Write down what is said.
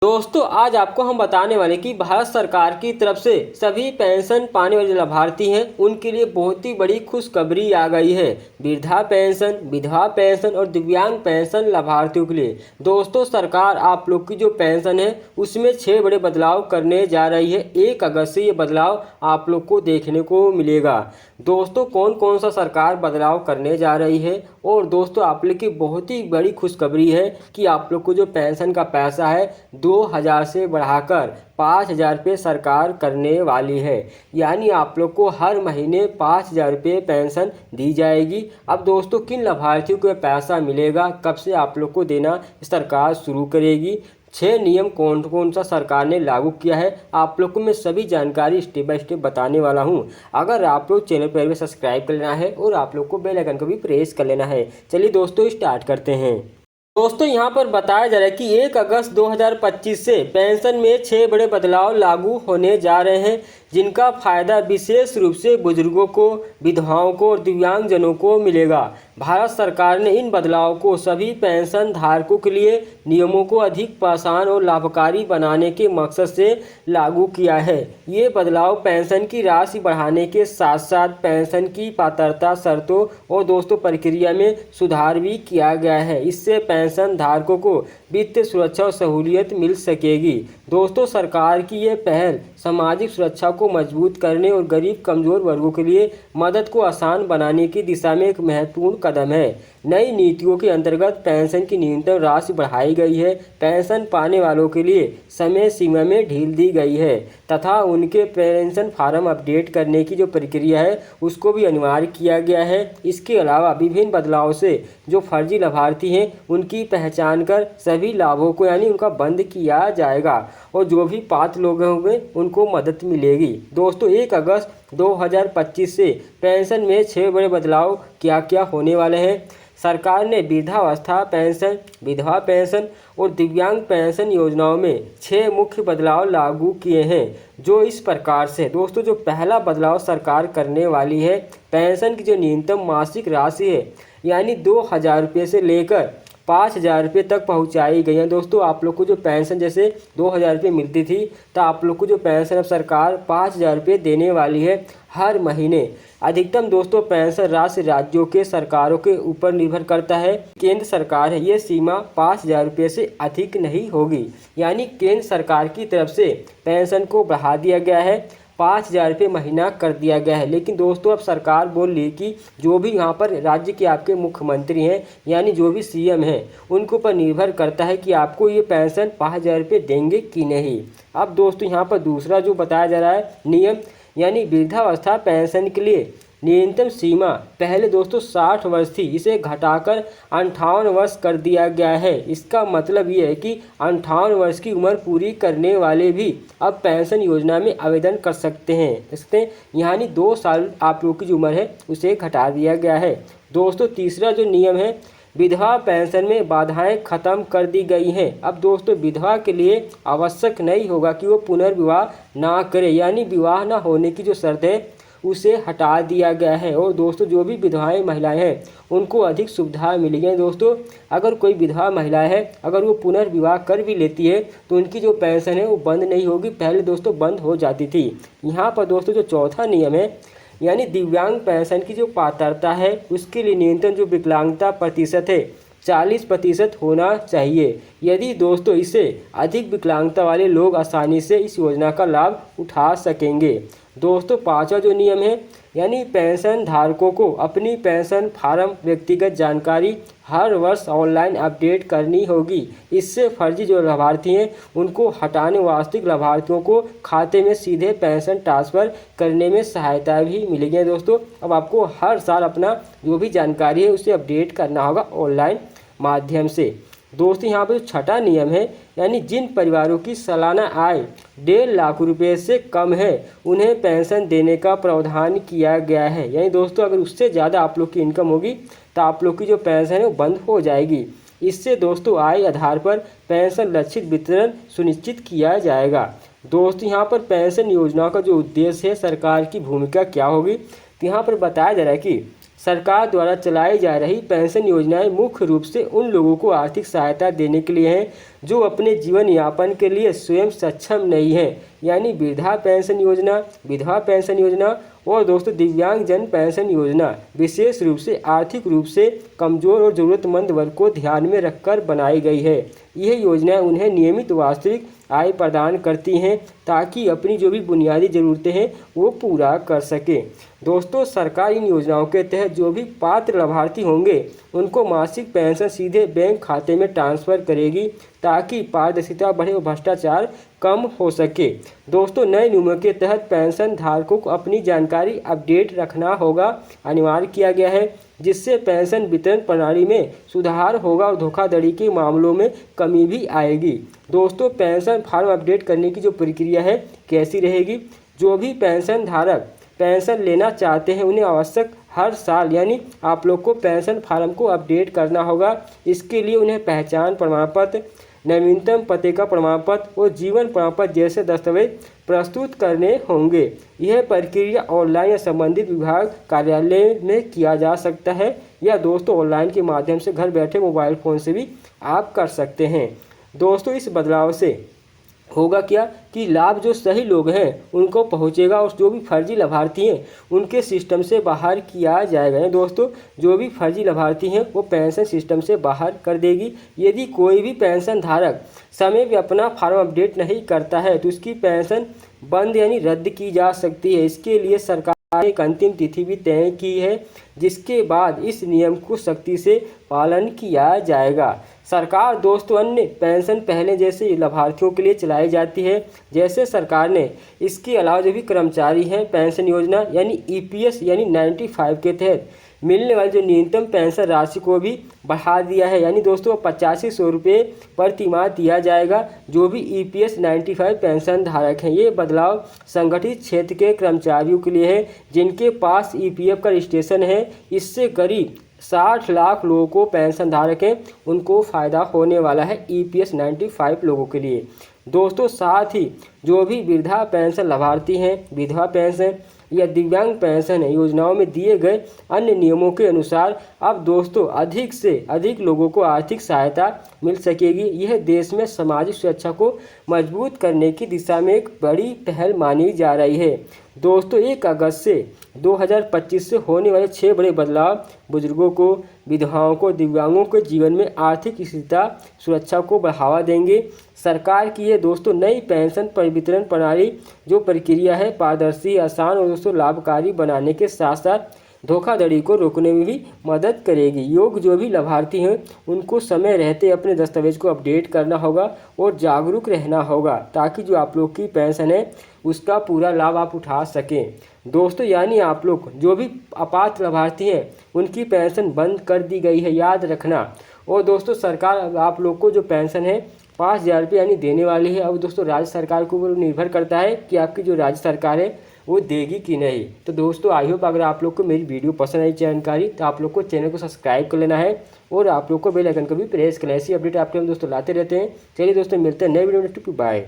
दोस्तों आज आपको हम बताने वाले कि भारत सरकार की तरफ से सभी पेंशन पाने वाले लाभार्थी हैं उनके लिए बहुत ही बड़ी खुशखबरी आ गई है। वृद्धा पेंशन, विधवा पेंशन और दिव्यांग पेंशन लाभार्थियों के लिए दोस्तों सरकार आप लोग की जो पेंशन है उसमें 6 बड़े बदलाव करने जा रही है। 1 अगस्त से ये बदलाव आप लोग को देखने को मिलेगा। दोस्तों कौन कौन सा सरकार बदलाव करने जा रही है और दोस्तों आप लोग की बहुत ही बड़ी खुशखबरी है कि आप लोग को जो पेंशन का पैसा है 2000 से बढ़ाकर 5000 रुपये सरकार करने वाली है। यानी आप लोग को हर महीने 5000 रुपये पेंशन दी जाएगी। अब दोस्तों किन लाभार्थियों को पैसा मिलेगा, कब से आप लोग को देना सरकार शुरू करेगी, 6 नियम कौन कौन सा सरकार ने लागू किया है, आप लोग को मैं सभी जानकारी स्टेप बाय स्टेप बताने वाला हूं। अगर आप लोग चैनल पर भी सब्सक्राइब कर लेना है और आप लोग को बेल आइकन को भी प्रेस कर लेना है। चलिए दोस्तों स्टार्ट करते हैं। दोस्तों यहाँ पर बताया जा रहा है कि 1 अगस्त 2025 से पेंशन में 6 बड़े बदलाव लागू होने जा रहे हैं, जिनका फायदा विशेष रूप से बुजुर्गों को, विधवाओं को और दिव्यांगजनों को मिलेगा। भारत सरकार ने इन बदलावों को सभी पेंशन धारकों के लिए नियमों को अधिक आसान और लाभकारी बनाने के मकसद से लागू किया है। ये बदलाव पेंशन की राशि बढ़ाने के साथ साथ पेंशन की पात्रता शर्तों और दोस्तों प्रक्रिया में सुधार भी किया गया है। इससे पेंशन धारकों को वित्तीय सुरक्षा और सहूलियत मिल सकेगी। दोस्तों सरकार की ये पहल सामाजिक सुरक्षा को मजबूत करने और गरीब कमजोर वर्गों के लिए मदद को आसान बनाने की दिशा में एक महत्वपूर्ण कदम है। नई नीतियों के अंतर्गत पेंशन की न्यूनतम राशि बढ़ाई गई है। पेंशन पाने वालों के लिए समय सीमा में ढील दी गई है तथा उनके पेंशन फार्म अपडेट करने की जो प्रक्रिया है उसको भी अनिवार्य किया गया है। इसके अलावा विभिन्न बदलावों से जो फर्जी लाभार्थी हैं उनकी पहचान कर सभी लाभों को यानी उनका बंद किया जाएगा और जो भी पात्र लोग होंगे उनको मदद मिलेगी। दोस्तों 1 अगस्त 2025 से पेंशन में 6 बड़े बदलाव क्या क्या होने वाले हैं। सरकार ने वृद्धावस्था पेंशन, विधवा पेंशन और दिव्यांग पेंशन योजनाओं में 6 मुख्य बदलाव लागू किए हैं, जो इस प्रकार से दोस्तों जो पहला बदलाव सरकार करने वाली है, पेंशन की जो न्यूनतम मासिक राशि है यानी 2000 रुपये से लेकर 5000 रुपये तक पहुंचाई गई है। दोस्तों आप लोग को जो पेंशन जैसे 2000 रुपये मिलती थी तो आप लोग को जो पेंशन अब सरकार 5000 रुपये देने वाली है हर महीने। अधिकतम दोस्तों पेंशन राशि राज्यों के सरकारों के ऊपर निर्भर करता है। केंद्र सरकार है ये सीमा 5000 रुपये से अधिक नहीं होगी। यानी केंद्र सरकार की तरफ से पेंशन को बढ़ा दिया गया है, 5000 रुपये महीना कर दिया गया है। लेकिन दोस्तों अब सरकार बोल रही कि जो भी यहाँ पर राज्य के आपके मुख्यमंत्री हैं यानी जो भी सीएम हैं उनके ऊपर निर्भर करता है कि आपको ये पेंशन 5000 रुपये देंगे कि नहीं। अब दोस्तों यहाँ पर दूसरा जो बताया जा रहा है नियम यानी वृद्धावस्था पेंशन के लिए न्यूनतम सीमा पहले दोस्तों 60 वर्ष थी, इसे घटाकर 58 वर्ष कर दिया गया है। इसका मतलब ये है कि 58 वर्ष की उम्र पूरी करने वाले भी अब पेंशन योजना में आवेदन कर सकते हैं। यानी 2 साल आप लोग की जो उम्र है उसे घटा दिया गया है। दोस्तों तीसरा जो नियम है विधवा पेंशन में बाधाएं खत्म कर दी गई हैं। अब दोस्तों विधवा के लिए आवश्यक नहीं होगा कि वो पुनर्विवाह ना करे, यानी विवाह ना होने की जो शर्त है उसे हटा दिया गया है। और दोस्तों जो भी विधवाएं महिलाएं हैं उनको अधिक सुविधा मिली है। दोस्तों अगर कोई विधवा महिला है अगर वो पुनर्विवाह कर भी लेती है तो उनकी जो पेंशन है वो बंद नहीं होगी, पहले दोस्तों बंद हो जाती थी। यहाँ पर दोस्तों जो चौथा नियम है यानी दिव्यांग पेंशन की जो पात्रता है उसके लिए न्यूनतम जो विकलांगता प्रतिशत है 40% होना चाहिए। यदि दोस्तों इससे अधिक विकलांगता वाले लोग आसानी से इस योजना का लाभ उठा सकेंगे। दोस्तों पांचवा जो नियम है यानी पेंशन धारकों को अपनी पेंशन फार्म व्यक्तिगत जानकारी हर वर्ष ऑनलाइन अपडेट करनी होगी। इससे फर्जी जो लाभार्थी हैं उनको हटाने वास्तविक लाभार्थियों को खाते में सीधे पेंशन ट्रांसफ़र करने में सहायता भी मिलेगी। दोस्तों अब आपको हर साल अपना जो भी जानकारी है उसे अपडेट करना होगा ऑनलाइन माध्यम से। दोस्तों यहाँ पर जो छठा नियम है यानी जिन परिवारों की सालाना आय 1.5 लाख रुपए से कम है उन्हें पेंशन देने का प्रावधान किया गया है। यानी दोस्तों अगर उससे ज़्यादा आप लोग की इनकम होगी तो आप लोग की जो पेंशन है वो बंद हो जाएगी। इससे दोस्तों आय आधार पर पेंशन लक्षित वितरण सुनिश्चित किया जाएगा। दोस्तों यहाँ पर पेंशन योजना का जो उद्देश्य है, सरकार की भूमिका क्या होगी, तो यहाँ पर बताया जा रहा है कि सरकार द्वारा चलाई जा रही पेंशन योजनाएं मुख्य रूप से उन लोगों को आर्थिक सहायता देने के लिए हैं जो अपने जीवन यापन के लिए स्वयं सक्षम नहीं हैं, यानी वृद्धा पेंशन योजना, विधवा पेंशन योजना और दोस्तों दिव्यांग जन पेंशन योजना विशेष रूप से आर्थिक रूप से कमजोर और ज़रूरतमंद वर्ग को ध्यान में रखकर बनाई गई है। यह योजनाएं उन्हें नियमित वास्तविक आय प्रदान करती हैं ताकि अपनी जो भी बुनियादी ज़रूरतें हैं वो पूरा कर सकें। दोस्तों, सरकार इन योजनाओं के तहत जो भी पात्र लाभार्थी होंगे उनको मासिक पेंशन सीधे बैंक खाते में ट्रांसफ़र करेगी ताकि पारदर्शिता बढ़े और भ्रष्टाचार कम हो सके। दोस्तों, नए नियमों के तहत पेंशन धारकों को अपनी जानकारी अपडेट रखना होगा, अनिवार्य किया गया है, जिससे पेंशन वितरण प्रणाली में सुधार होगा और धोखाधड़ी के मामलों में कमी भी आएगी। दोस्तों, पेंशन फॉर्म अपडेट करने की जो प्रक्रिया है कैसी रहेगी? जो भी पेंशन धारक पेंशन लेना चाहते हैं उन्हें आवश्यक हर साल यानी आप लोग को पेंशन फॉर्म को अपडेट करना होगा। इसके लिए उन्हें पहचान प्रमाण पत्र, नवीनतम पते का प्रमाण पत्र और जीवन प्रमाण पत्र जैसे दस्तावेज प्रस्तुत करने होंगे। यह प्रक्रिया ऑनलाइन या संबंधित विभाग कार्यालय में किया जा सकता है या दोस्तों ऑनलाइन के माध्यम से घर बैठे मोबाइल फ़ोन से भी आप कर सकते हैं। दोस्तों, इस बदलाव से होगा क्या कि लाभ जो सही लोग हैं उनको पहुंचेगा और जो भी फर्जी लाभार्थी हैं उनके सिस्टम से बाहर किया जाएगा। दोस्तों, जो भी फर्जी लाभार्थी हैं वो पेंशन सिस्टम से बाहर कर देगी। यदि कोई भी पेंशन धारक समय पे अपना फॉर्म अपडेट नहीं करता है तो उसकी पेंशन बंद यानी रद्द की जा सकती है। इसके लिए सरकार ने एक अंतिम तिथि भी तय की है जिसके बाद इस नियम को सख्ती से पालन किया जाएगा। सरकार दोस्तों अन्य पेंशन पहले जैसे लाभार्थियों के लिए चलाई जाती है। जैसे सरकार ने इसके अलावा जो भी कर्मचारी हैं पेंशन योजना यानी ईपीएस यानी 95 के तहत मिलने वाली जो न्यूनतम पेंशन राशि को भी बढ़ा दिया है, यानी दोस्तों 8500 रुपये प्रति माह दिया जाएगा जो भी ईपीएस 95 पेंशन धारक हैं। ये बदलाव संगठित क्षेत्र के कर्मचारियों के लिए है जिनके पास ईपीएफ का रजिस्ट्रेशन है। इससे करीब 60 लाख लोगों को पेंशन धारक हैं उनको फ़ायदा होने वाला है ईपीएस 95 लोगों के लिए। दोस्तों, साथ ही जो भी वृद्धा पेंशन लाभार्थी हैं, विधवा पेंशन या दिव्यांग पेंशन योजनाओं में दिए गए अन्य नियमों के अनुसार अब दोस्तों अधिक से अधिक लोगों को आर्थिक सहायता मिल सकेगी। यह देश में सामाजिक सुरक्षा को मजबूत करने की दिशा में एक बड़ी पहल मानी जा रही है। दोस्तों, 1 अगस्त से 2025 से होने वाले 6 बड़े बदलाव बुजुर्गों को, विधवाओं को, दिव्यांगों के जीवन में आर्थिक स्थिरता सुरक्षा को बढ़ावा देंगे। सरकार की ये दोस्तों नई पेंशन वितरण प्रणाली जो प्रक्रिया है पारदर्शी, आसान और दोस्तों लाभकारी बनाने के साथ साथ धोखाधड़ी को रोकने में भी मदद करेगी। योग्य जो भी लाभार्थी हैं उनको समय रहते अपने दस्तावेज को अपडेट करना होगा और जागरूक रहना होगा ताकि जो आप लोग की पेंशन है उसका पूरा लाभ आप उठा सकें। दोस्तों, यानी आप लोग जो भी अपात्र लाभार्थी हैं उनकी पेंशन बंद कर दी गई है, याद रखना। और दोस्तों, सरकार आप लोग को जो पेंशन है 5000 रुपये यानी देने वाली है। अब दोस्तों राज्य सरकार को निर्भर करता है कि आपकी जो राज्य सरकार है वो देगी कि नहीं। तो दोस्तों, आई होप अगर आप लोग को मेरी वीडियो पसंद आई जानकारी तो आप लोग को चैनल को सब्सक्राइब कर लेना है और आप लोग को बेल आइकन को भी प्रेस करना है। ऐसी अपडेट आपके हम दोस्तों लाते रहते हैं। चलिए दोस्तों, मिलते हैं नए वीडियो में। बाय।